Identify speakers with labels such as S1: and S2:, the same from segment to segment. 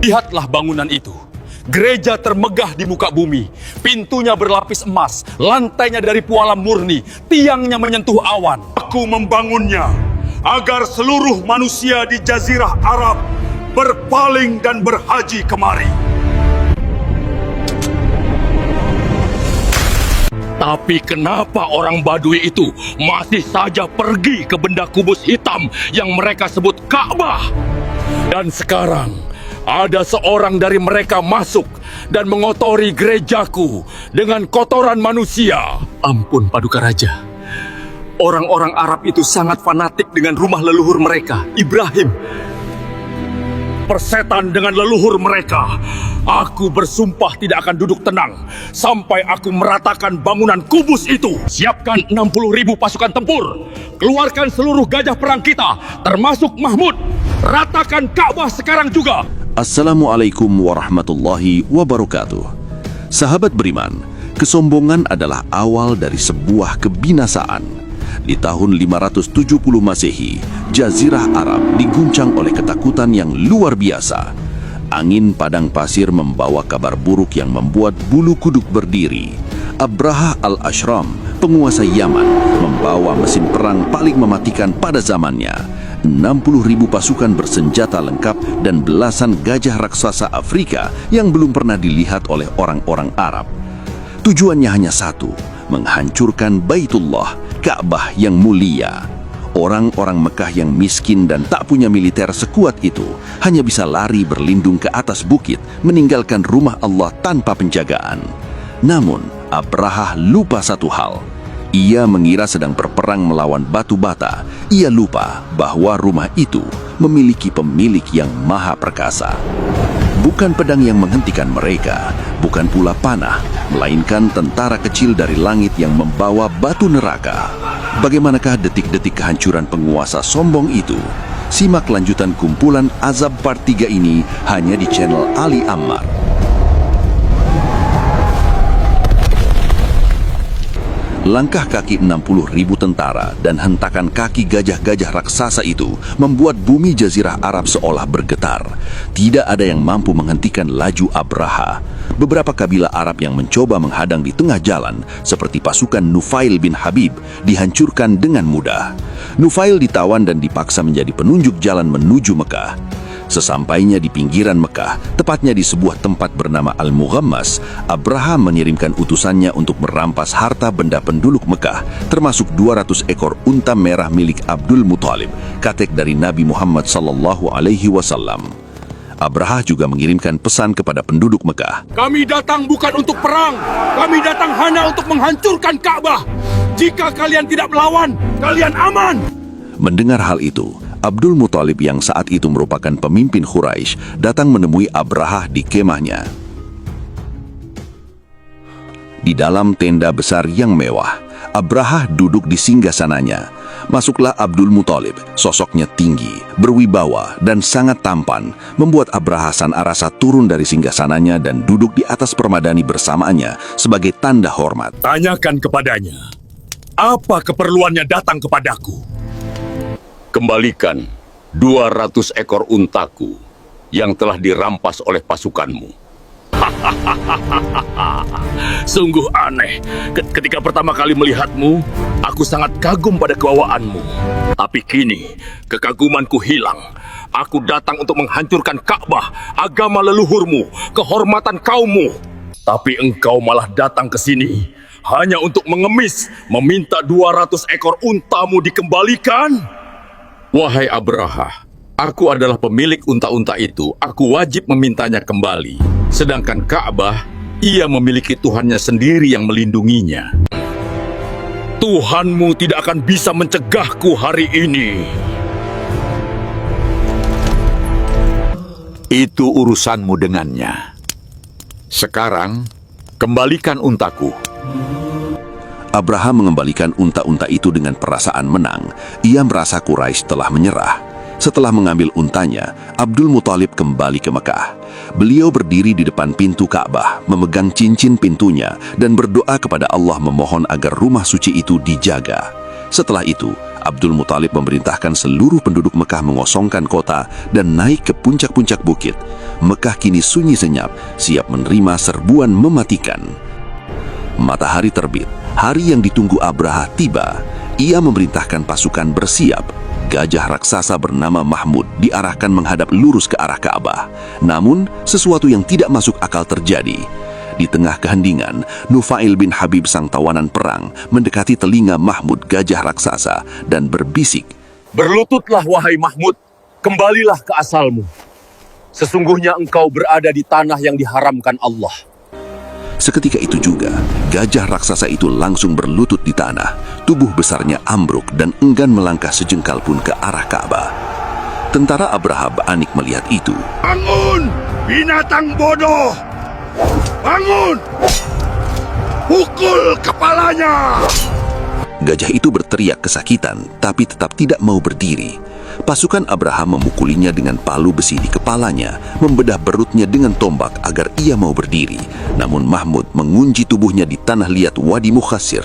S1: Lihatlah bangunan itu. Gereja termegah di muka bumi. Pintunya berlapis emas, lantainya dari pualam murni, tiangnya menyentuh awan. Aku membangunnya agar seluruh manusia di Jazirah Arab berpaling dan berhaji kemari. Tapi kenapa orang Badui itu masih saja pergi ke benda kubus hitam yang mereka sebut Ka'bah? Dan sekarang ada seorang dari mereka masuk dan mengotori gerejaku dengan kotoran manusia. Ampun, Paduka Raja. Orang-orang Arab itu sangat fanatik dengan rumah leluhur mereka, Ibrahim. Persetan dengan leluhur mereka. Aku bersumpah tidak akan duduk tenang sampai aku meratakan bangunan kubus itu. Siapkan 60.000 pasukan tempur. Keluarkan seluruh gajah perang kita, termasuk Mahmud. Ratakan Ka'bah sekarang juga.
S2: Assalamualaikum warahmatullahi wabarakatuh. Sahabat beriman, kesombongan adalah awal dari sebuah kebinasaan. Di tahun 570 Masehi, Jazirah Arab diguncang oleh ketakutan yang luar biasa. Angin padang pasir membawa kabar buruk yang membuat bulu kuduk berdiri. Abraha al-Ashram, penguasa Yaman, membawa mesin perang paling mematikan pada zamannya. 60.000 pasukan bersenjata lengkap dan belasan gajah raksasa Afrika yang belum pernah dilihat oleh orang-orang Arab. Tujuannya hanya satu, menghancurkan Baitullah, Ka'bah yang mulia. Orang-orang Mekah yang miskin dan tak punya militer sekuat itu hanya bisa lari berlindung ke atas bukit, meninggalkan rumah Allah tanpa penjagaan. Namun, Abraha lupa satu hal. Ia mengira sedang berperang melawan batu bata. Ia lupa bahwa rumah itu memiliki pemilik yang maha perkasa. Bukan pedang yang menghentikan mereka, bukan pula panah, melainkan tentara kecil dari langit yang membawa batu neraka. Bagaimanakah detik-detik kehancuran penguasa sombong itu? Simak lanjutan kumpulan Azab Part 3 ini hanya di channel Ali Ammar. Langkah kaki 60.000 tentara dan hentakan kaki gajah-gajah raksasa itu membuat bumi Jazirah Arab seolah bergetar. Tidak ada yang mampu menghentikan laju Abraha. Beberapa kabilah Arab yang mencoba menghadang di tengah jalan, seperti pasukan Nufail bin Habib, dihancurkan dengan mudah. Nufail ditawan dan dipaksa menjadi penunjuk jalan menuju Mekah. Sesampainya di pinggiran Mekah, tepatnya di sebuah tempat bernama Al-Mughammas, Abraha mengirimkan utusannya untuk merampas harta benda penduduk Mekah, termasuk 200 ekor unta merah milik Abdul Muthalib, kakek dari Nabi Muhammad SAW. Abraha juga mengirimkan pesan kepada penduduk Mekah.
S1: Kami datang bukan untuk perang. Kami datang hanya untuk menghancurkan Ka'bah. Jika kalian tidak melawan, kalian aman.
S2: Mendengar hal itu, Abdul Muthalib yang saat itu merupakan pemimpin Quraisy datang menemui Abraha di kemahnya. Di dalam tenda besar yang mewah, Abraha duduk di singgasananya. Masuklah Abdul Muthalib, sosoknya tinggi, berwibawa, dan sangat tampan, membuat Abraha San'a rasa turun dari singgasananya dan duduk di atas permadani bersamaannya sebagai tanda hormat.
S1: Tanyakan kepadanya, apa keperluannya datang kepadaku? Kembalikan 200 ekor untaku yang telah dirampas oleh pasukanmu. Sungguh aneh. Ketika pertama kali melihatmu, aku sangat kagum pada kewawaanmu. Tapi kini, kekagumanku hilang. Aku datang untuk menghancurkan Ka'bah, agama leluhurmu, kehormatan kaummu. Tapi engkau malah datang ke sini hanya untuk mengemis, meminta 200 ekor untamu dikembalikan. Wahai Abraha, aku adalah pemilik unta-unta itu. Aku wajib memintanya kembali. Sedangkan Ka'bah, ia memiliki Tuhannya sendiri yang melindunginya. Tuhanmu tidak akan bisa mencegahku hari ini.
S3: Itu urusanmu dengannya. Sekarang, kembalikan untaku.
S2: Abraha mengembalikan unta-unta itu dengan perasaan menang. Ia merasa Quraisy telah menyerah. Setelah mengambil untanya, Abdul Muthalib kembali ke Mekah. Beliau berdiri di depan pintu Ka'bah, memegang cincin pintunya, dan berdoa kepada Allah memohon agar rumah suci itu dijaga. Setelah itu, Abdul Muthalib memerintahkan seluruh penduduk Mekah mengosongkan kota dan naik ke puncak-puncak bukit. Mekah kini sunyi senyap, siap menerima serbuan mematikan. Matahari terbit, hari yang ditunggu Abraha tiba. Ia memerintahkan pasukan bersiap. Gajah raksasa bernama Mahmud diarahkan menghadap lurus ke arah Ka'bah. Namun, sesuatu yang tidak masuk akal terjadi. Di tengah keheningan, Nufail bin Habib sang tawanan perang mendekati telinga Mahmud gajah raksasa dan berbisik,
S1: Berlututlah wahai Mahmud, kembalilah ke asalmu. Sesungguhnya engkau berada di tanah yang diharamkan Allah.
S2: Seketika itu juga, gajah raksasa itu langsung berlutut di tanah. Tubuh besarnya ambruk dan enggan melangkah sejengkal pun ke arah Ka'bah. Tentara Abraha panik melihat itu.
S1: Bangun, binatang bodoh! Bangun! Pukul kepalanya!
S2: Gajah itu berteriak kesakitan, tapi tetap tidak mau berdiri. Pasukan Abraham memukulinya dengan palu besi di kepalanya, membedah perutnya dengan tombak agar ia mau berdiri. Namun Mahmud mengunci tubuhnya di tanah liat Wadi Mukhasir.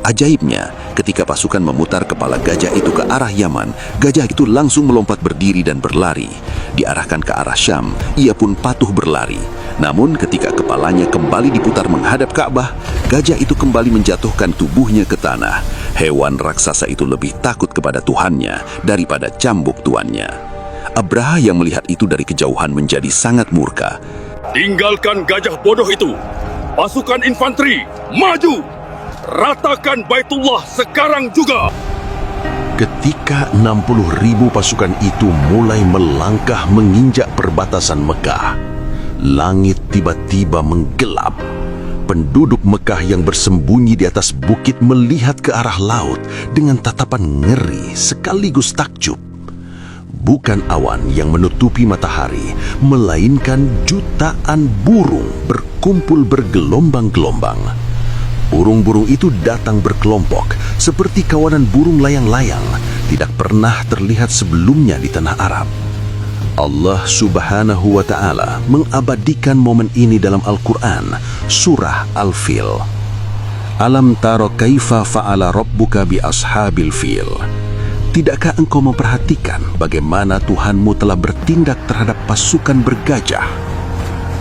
S2: Ajaibnya, ketika pasukan memutar kepala gajah itu ke arah Yaman, gajah itu langsung melompat berdiri dan berlari. Diarahkan ke arah Syam, ia pun patuh berlari. Namun ketika kepalanya kembali diputar menghadap Ka'bah, gajah itu kembali menjatuhkan tubuhnya ke tanah. Hewan raksasa itu lebih takut kepada Tuhannya daripada cambuk tuannya. Abraha yang melihat itu dari kejauhan menjadi sangat murka.
S1: Tinggalkan gajah bodoh itu. Pasukan infanteri, maju! Ratakan Baitullah sekarang juga!
S4: Ketika 60.000 pasukan itu mulai melangkah menginjak perbatasan Mekah, langit tiba-tiba menggelap. Penduduk Mekah yang bersembunyi di atas bukit melihat ke arah laut dengan tatapan ngeri sekaligus takjub. Bukan awan yang menutupi matahari, melainkan jutaan burung berkumpul bergelombang-gelombang. Burung-burung itu datang berkelompok seperti kawanan burung layang-layang, tidak pernah terlihat sebelumnya di tanah Arab. Allah Subhanahu wa Ta'ala mengabadikan momen ini dalam Al-Quran, Surah Al-Fil. Alam taro kaifa fa'ala rabbuka bi ashabil fil. Tidakkah engkau memperhatikan bagaimana Tuhanmu telah bertindak terhadap pasukan bergajah?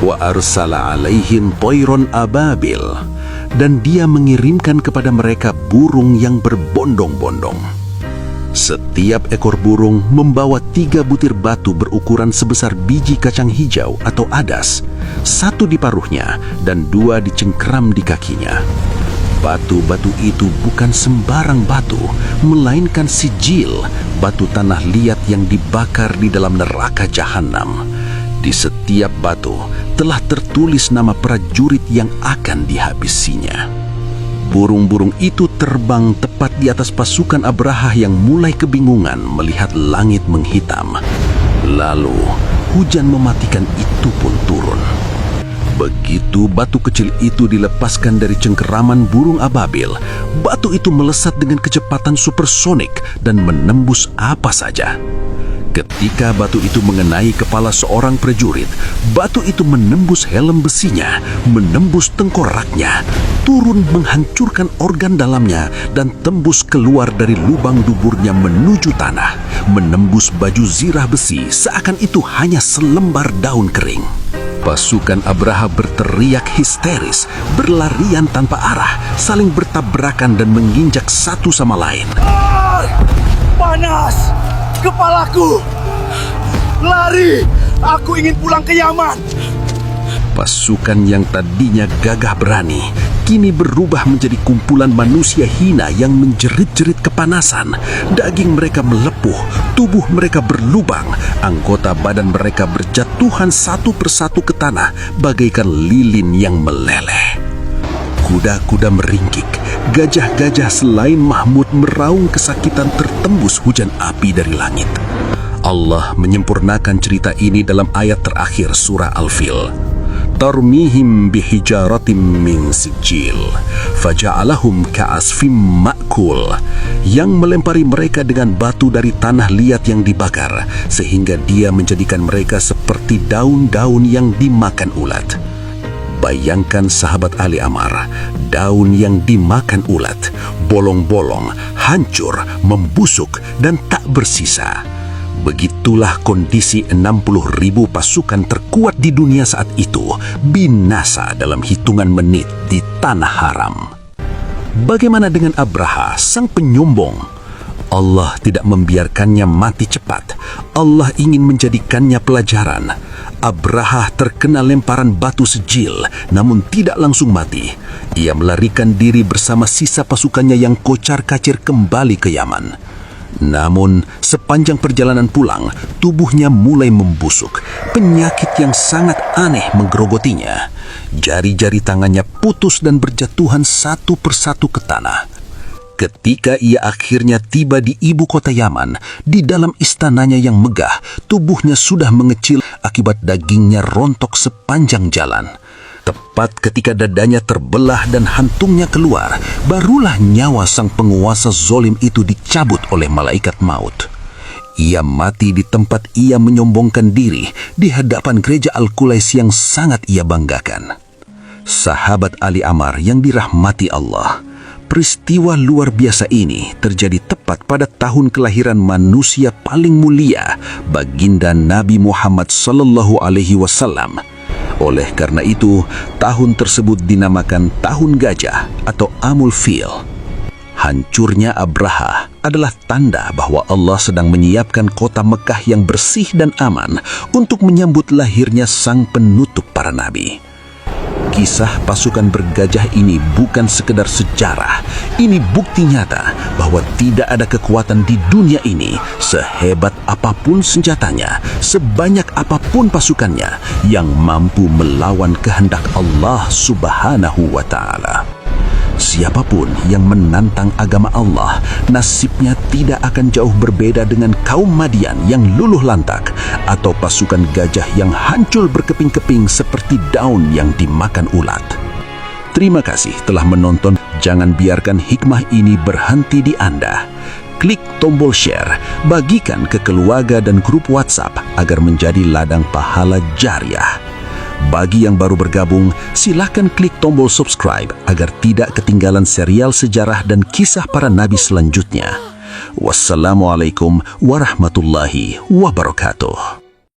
S4: Wa arsala alaihim toiron ababil. Dan dia mengirimkan kepada mereka burung yang berbondong-bondong. Setiap ekor burung membawa 3 butir batu berukuran sebesar biji kacang hijau atau adas, 1 di paruhnya dan 2 dicengkeram di kakinya. Batu-batu itu bukan sembarang batu, melainkan sijil, batu tanah liat yang dibakar di dalam neraka jahanam. Di setiap batu telah tertulis nama prajurit yang akan dihabisinya. Burung-burung itu terbang tepat di atas pasukan Abraha yang mulai kebingungan melihat langit menghitam. Lalu, hujan mematikan itu pun turun. Begitu batu kecil itu dilepaskan dari cengkeraman burung ababil, batu itu melesat dengan kecepatan supersonik dan menembus apa saja. Ketika batu itu mengenai kepala seorang prajurit, batu itu menembus helm besinya, menembus tengkoraknya, turun menghancurkan organ dalamnya, dan tembus keluar dari lubang duburnya menuju tanah, menembus baju zirah besi seakan itu hanya selembar daun kering. Pasukan Abraha berteriak histeris, berlarian tanpa arah, saling bertabrakan dan menginjak satu sama lain.
S1: Panas! Kepalaku! Lari! Aku ingin pulang ke Yaman!
S2: Pasukan yang tadinya gagah berani, kini berubah menjadi kumpulan manusia hina yang menjerit-jerit kepanasan. Daging mereka melepuh, tubuh mereka berlubang, anggota badan mereka berjatuhan satu persatu ke tanah bagaikan lilin yang meleleh. Kuda-kuda meringkik, gajah-gajah selain Mahmud meraung kesakitan tertembus hujan api dari langit. Allah menyempurnakan cerita ini dalam ayat terakhir surah Al-Fil. Tarmihim bihijaratim min sijil faja'alahum ka'asfim ma'kul, yang melempari mereka dengan batu dari tanah liat yang dibakar sehingga dia menjadikan mereka seperti daun-daun yang dimakan ulat. Bayangkan sahabat Ali Amar, daun yang dimakan ulat, bolong-bolong,
S4: hancur, membusuk, dan tak bersisa. Begitulah kondisi 60.000 pasukan terkuat di dunia saat itu binasa dalam hitungan menit di Tanah Haram. Bagaimana dengan Abraha, sang penyombong? Allah tidak membiarkannya mati cepat. Allah ingin menjadikannya pelajaran. Abraha terkena lemparan batu sejil, namun tidak langsung mati. Ia melarikan diri bersama sisa pasukannya yang kocar-kacir kembali ke Yaman. Namun, sepanjang perjalanan pulang, tubuhnya mulai membusuk. Penyakit yang sangat aneh menggerogotinya. Jari-jari tangannya putus dan berjatuhan satu persatu ke tanah. Ketika ia akhirnya tiba di ibu kota Yaman, di dalam istananya yang megah, tubuhnya sudah mengecil akibat dagingnya rontok sepanjang jalan. Tepat ketika dadanya terbelah dan hantungnya keluar, barulah nyawa sang penguasa zolim itu dicabut oleh malaikat maut. Ia mati di tempat ia menyombongkan diri di hadapan gereja Al-Qulais yang sangat ia banggakan. Sahabat Ali Ammar yang dirahmati Allah, peristiwa luar biasa ini terjadi tepat pada tahun kelahiran manusia paling mulia, baginda Nabi Muhammad SAW. Oleh karena itu, tahun tersebut dinamakan Tahun Gajah atau Amul Fil. Hancurnya Abraha adalah tanda bahwa Allah sedang menyiapkan kota Mekah yang bersih dan aman untuk menyambut lahirnya sang penutup para nabi. Kisah pasukan bergajah ini bukan sekedar sejarah. Ini bukti nyata bahwa tidak ada kekuatan di dunia ini, sehebat apapun senjatanya, sebanyak apapun pasukannya, yang mampu melawan kehendak Allah Subhanahu wa Ta'ala. Siapapun yang menantang agama Allah, nasibnya tidak akan jauh berbeda dengan kaum Madian yang luluh lantak atau pasukan gajah yang hancur berkeping-keping seperti daun yang dimakan ulat. Terima kasih telah menonton. Jangan biarkan hikmah ini berhenti di Anda. Klik tombol share, bagikan ke keluarga dan grup WhatsApp agar menjadi ladang pahala jariah. Bagi yang baru bergabung, silakan klik tombol subscribe agar tidak ketinggalan serial sejarah dan kisah para nabi selanjutnya. Wassalamualaikum warahmatullahi wabarakatuh.